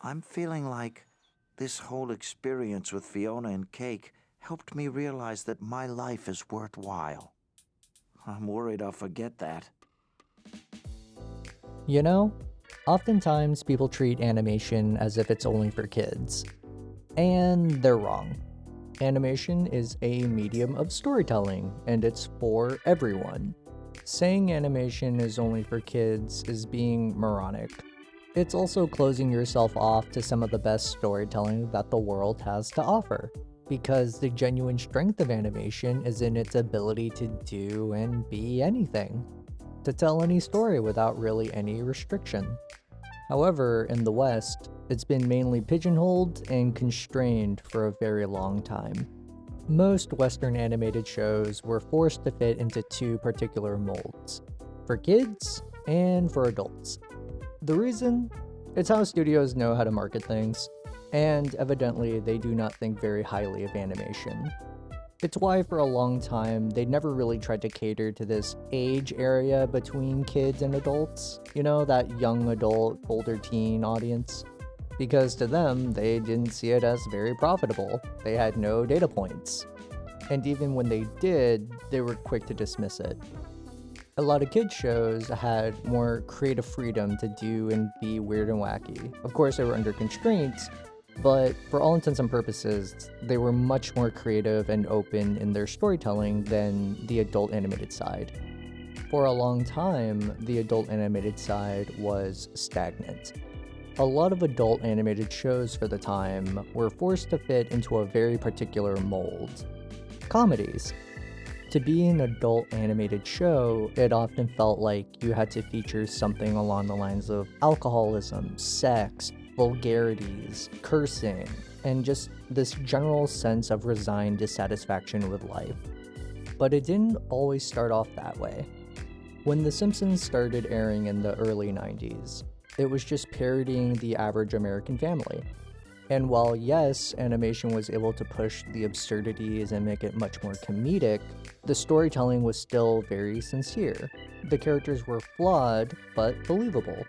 I'm feeling like this whole experience with Fiona and Cake helped me realize that my life is worthwhile. I'm worried I'll forget that. You know, oftentimes people treat animation as if it's only for kids. And they're wrong. Animation is a medium of storytelling, and it's for everyone. Saying animation is only for kids is being moronic. It's also closing yourself off to some of the best storytelling that the world has to offer, because the genuine strength of animation is in its ability to do and be anything, to tell any story without really any restriction. However, in the West, it's been mainly pigeonholed and constrained for a very long time. Most Western animated shows were forced to fit into two particular molds, for kids and for adults. The reason? It's how studios know how to market things, and evidently they do not think very highly of animation. It's why for a long time they never really tried to cater to this age area between kids and adults, that young adult, older teen audience. Because to them, they didn't see it as very profitable. They had no data points. And even when they did, they were quick to dismiss it. A lot of kids shows had more creative freedom to do and be weird and wacky. Of course, they were under constraints, but for all intents and purposes, they were much more creative and open in their storytelling than the adult animated side. For a long time, the adult animated side was stagnant. A lot of adult animated shows for the time were forced to fit into a very particular mold. Comedies. To be an adult animated show, it often felt like you had to feature something along the lines of alcoholism, sex, vulgarities, cursing, and just this general sense of resigned dissatisfaction with life. But it didn't always start off that way. When The Simpsons started airing in the early 90s, it was just parodying the average American family. And while yes, animation was able to push the absurdities and make it much more comedic, the storytelling was still very sincere. The characters were flawed, but believable.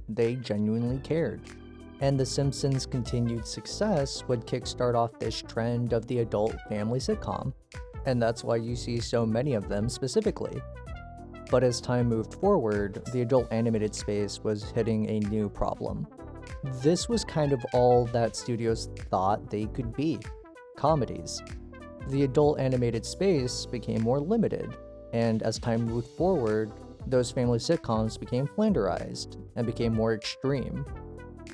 They genuinely cared. And The Simpsons' continued success would kickstart off this trend of the adult family sitcom. And that's why you see so many of them specifically. But as time moved forward, the adult animated space was hitting a new problem. This was kind of all that studios thought they could be: comedies. The adult animated space became more limited, and as time moved forward, those family sitcoms became flanderized and became more extreme.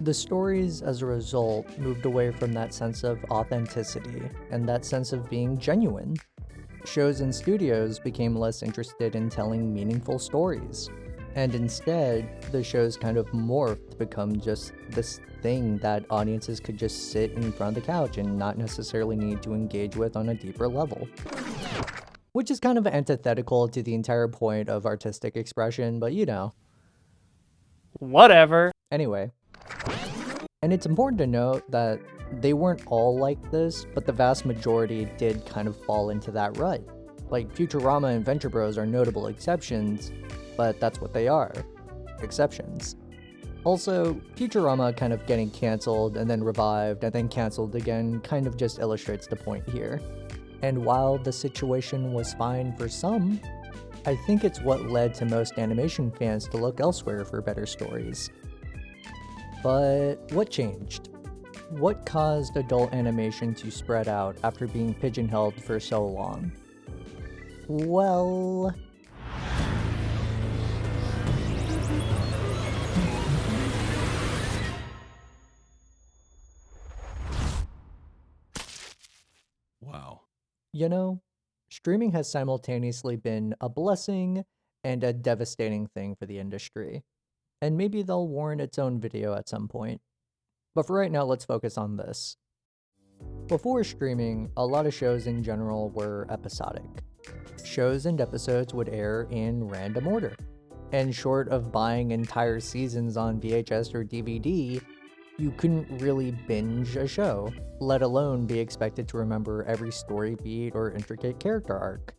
The stories, as a result, moved away from that sense of authenticity and that sense of being genuine. Shows and studios became less interested in telling meaningful stories. And instead, the shows kind of morphed to become just this thing that audiences could just sit in front of the couch and not necessarily need to engage with on a deeper level. Which is kind of antithetical to the entire point of artistic expression, but Whatever. Anyway. And it's important to note that they weren't all like this, but the vast majority did kind of fall into that rut. Like Futurama and Venture Bros are notable exceptions, but that's what they are. Exceptions. Also, Futurama kind of getting cancelled and then revived and then cancelled again kind of just illustrates the point here. And while the situation was fine for some, I think it's what led to most animation fans to look elsewhere for better stories. But what changed? What caused adult animation to spread out after being pigeonholed for so long? Well... Wow. Streaming has simultaneously been a blessing and a devastating thing for the industry. And maybe they'll warrant its own video at some point. But for right now, let's focus on this. Before streaming, a lot of shows in general were episodic. Shows and episodes would air in random order. And short of buying entire seasons on VHS or DVD, you couldn't really binge a show, let alone be expected to remember every story beat or intricate character arc.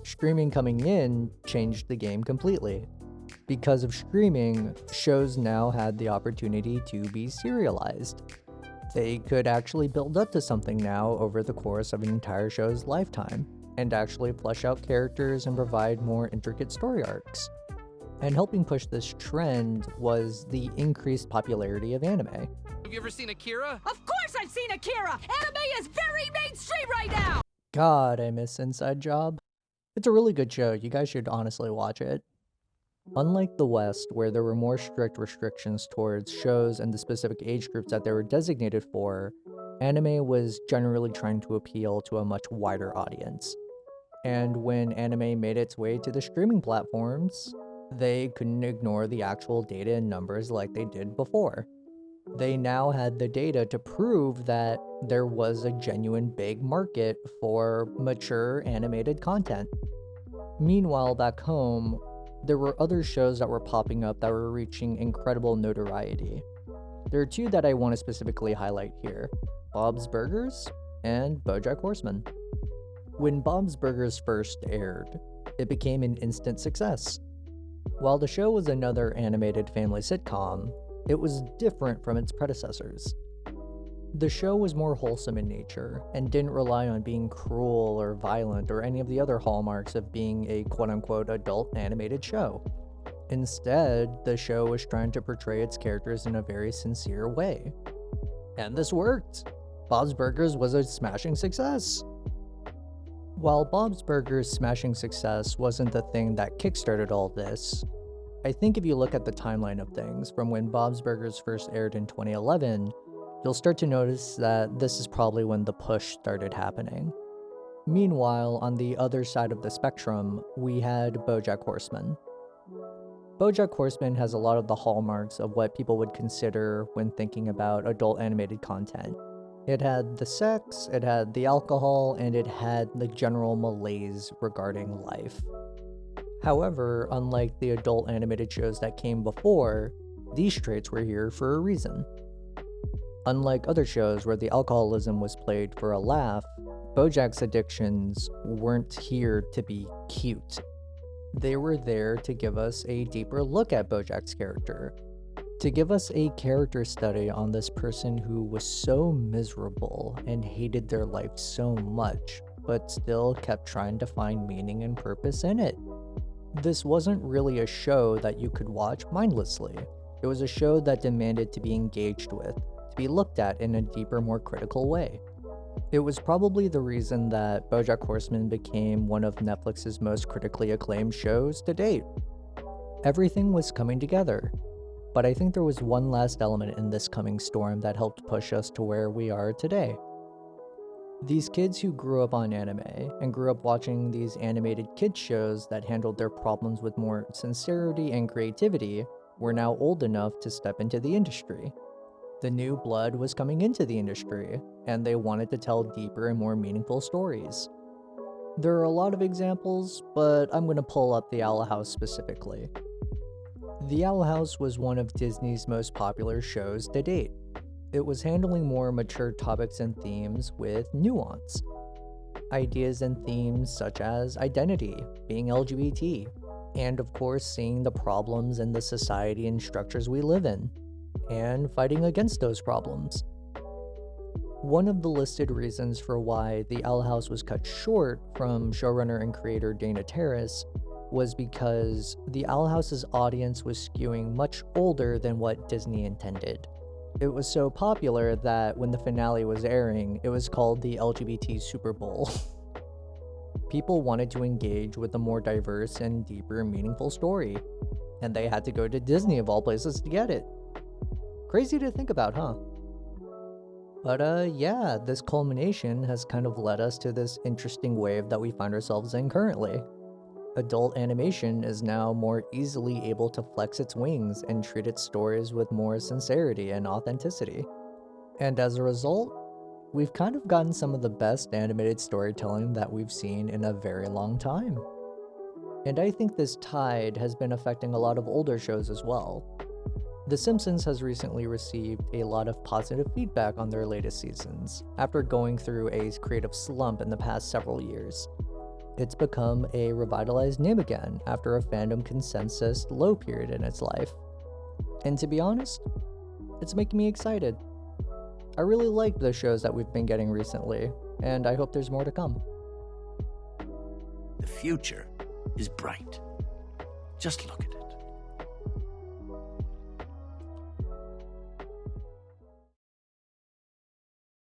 Streaming coming in changed the game completely. Because of streaming, shows now had the opportunity to be serialized. They could actually build up to something now over the course of an entire show's lifetime, and actually flesh out characters and provide more intricate story arcs. And helping push this trend was the increased popularity of anime. Have you ever seen Akira? Of course I've seen Akira! Anime is very mainstream right now! God, I miss Inside Job. It's a really good show, you guys should honestly watch it. Unlike the West, where there were more strict restrictions towards shows and the specific age groups that they were designated for, anime was generally trying to appeal to a much wider audience. And when anime made its way to the streaming platforms, they couldn't ignore the actual data and numbers like they did before. They now had the data to prove that there was a genuine big market for mature animated content. Meanwhile, back home, there were other shows that were popping up that were reaching incredible notoriety. There are two that I want to specifically highlight here: Bob's Burgers and BoJack Horseman. When Bob's Burgers first aired, it became an instant success. While the show was another animated family sitcom, it was different from its predecessors. The show was more wholesome in nature and didn't rely on being cruel or violent or any of the other hallmarks of being a quote-unquote adult animated show. Instead, the show was trying to portray its characters in a very sincere way. And this worked! Bob's Burgers was a smashing success! While Bob's Burgers' smashing success wasn't the thing that kickstarted all this, I think if you look at the timeline of things from when Bob's Burgers first aired in 2011, you'll start to notice that this is probably when the push started happening. Meanwhile, on the other side of the spectrum, we had BoJack Horseman. BoJack Horseman has a lot of the hallmarks of what people would consider when thinking about adult animated content. It had the sex, it had the alcohol, and it had the general malaise regarding life. However, unlike the adult animated shows that came before, these traits were here for a reason. Unlike other shows where the alcoholism was played for a laugh, BoJack's addictions weren't here to be cute. They were there to give us a deeper look at BoJack's character, to give us a character study on this person who was so miserable and hated their life so much, but still kept trying to find meaning and purpose in it. This wasn't really a show that you could watch mindlessly. It was a show that demanded to be engaged with, to be looked at in a deeper, more critical way. It was probably the reason that BoJack Horseman became one of Netflix's most critically acclaimed shows to date. Everything was coming together, but I think there was one last element in this coming storm that helped push us to where we are today. These kids who grew up on anime and grew up watching these animated kids shows that handled their problems with more sincerity and creativity were now old enough to step into the industry. The new blood was coming into the industry, and they wanted to tell deeper and more meaningful stories. There are a lot of examples, but I'm going to pull up The Owl House specifically. The Owl House was one of Disney's most popular shows to date. It was handling more mature topics and themes with nuance. Ideas and themes such as identity, being LGBT, and of course seeing the problems in the society and structures we live in, and fighting against those problems. One of the listed reasons for why The Owl House was cut short from showrunner and creator Dana Terrace was because The Owl House's audience was skewing much older than what Disney intended. It was so popular that when the finale was airing, it was called the LGBT Super Bowl. People wanted to engage with a more diverse and deeper meaningful story, and they had to go to Disney of all places to get it. Crazy to think about, huh? But yeah, this culmination has kind of led us to this interesting wave that we find ourselves in currently. Adult animation is now more easily able to flex its wings and treat its stories with more sincerity and authenticity. And as a result, we've kind of gotten some of the best animated storytelling that we've seen in a very long time. And I think this tide has been affecting a lot of older shows as well. The Simpsons has recently received a lot of positive feedback on their latest seasons, after going through a creative slump in the past several years. it's become a revitalized name again after a fandom consensus low period in its life. And to be honest, it's making me excited. I really like the shows that we've been getting recently, and I hope there's more to come. The future is bright. Just look